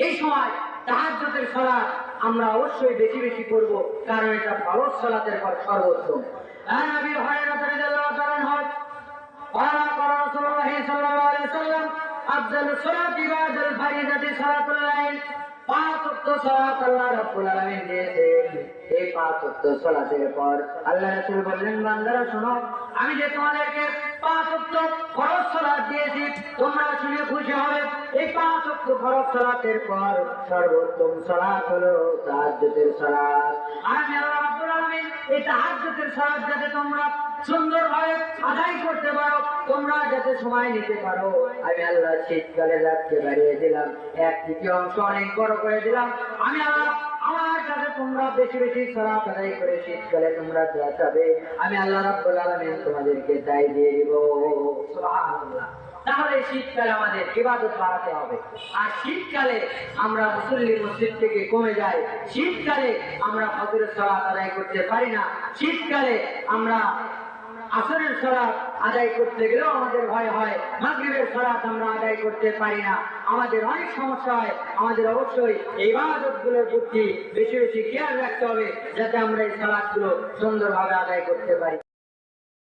এই সময় তাহাজ্জুদের সালাত আমরা অবশ্যই বেশি বেশি করব, কারণ এটা ফরজ সালাতের পর সর্বোত্তম। আন আবি হুরায়রা রাদিয়াল্লাহু তাআলা আনহু قال قال رسول الله صلى الله عليه وسلم أفضل الصلاة بعد الفريضة صلاة الليل। পাঁচ ওয়াক্ত সালাত আল্লাহ রাব্বুল আলামিন দিয়েছেন। এই পাঁচ ওয়াক্ত সালাতের পর আল্লাহ রাসূল বললেন, বান্দারা শোনো, আমি যে তোমাদেরকে পাঁচ ওয়াক্ত ফরজ সালাত দিয়েছি, তোমরা শুনে খুশি হবে। এই পাঁচ ওয়াক্ত ফরজ সালাতের পর সর্বোত্তম সালাত হলো তাহাজ্জুদের সালাত। আমি আল্লাহ রাব্বুল আলামিন এই তাহাজ্জুদের সালাত যাতে তোমরা সুন্দরভাবে আদায় করতে পারো, তোমরা যাতে সময় নিতে পারো, আমি আল্লাহ শীতকালে রাতকে বাড়িয়ে দিলাম, এক তৃতীয় অংশ অনেক বড় করে দিলাম। আমি আল্লাহ আমার কাছে তোমরা বেশি বেশি সালাত আদায় করে শীতকালে তোমরা যা চাবে, আমি আল্লাহ রাব্বুল আলামিন তোমাদেরকে তাই দিয়ে দিব। সুবহানাল্লাহ। তাহলে শীতকালে আমাদের ইবাদত বাড়াতে হবে। আর শীতকালে আমরা মুসল্লি মসজিদ থেকে কমে যাই, শীতকালে আমরা ফজরের সালাত আদায় করতে পারি না, শীতকালে আমরা আসরের সালাত আদায় করতে গেলেও আমাদের ভয় হয়, মাগরিবের সালাত আমরা আদায় করতে পারি না, আমাদের অনেক সমস্যা হয়। আমাদের অবশ্যই এই ইবাদতগুলোর প্রতি বেশি বেশি খেয়াল রাখতে হবে, যাতে আমরা এই সালাতগুলো সুন্দরভাবে আদায় করতে পারি।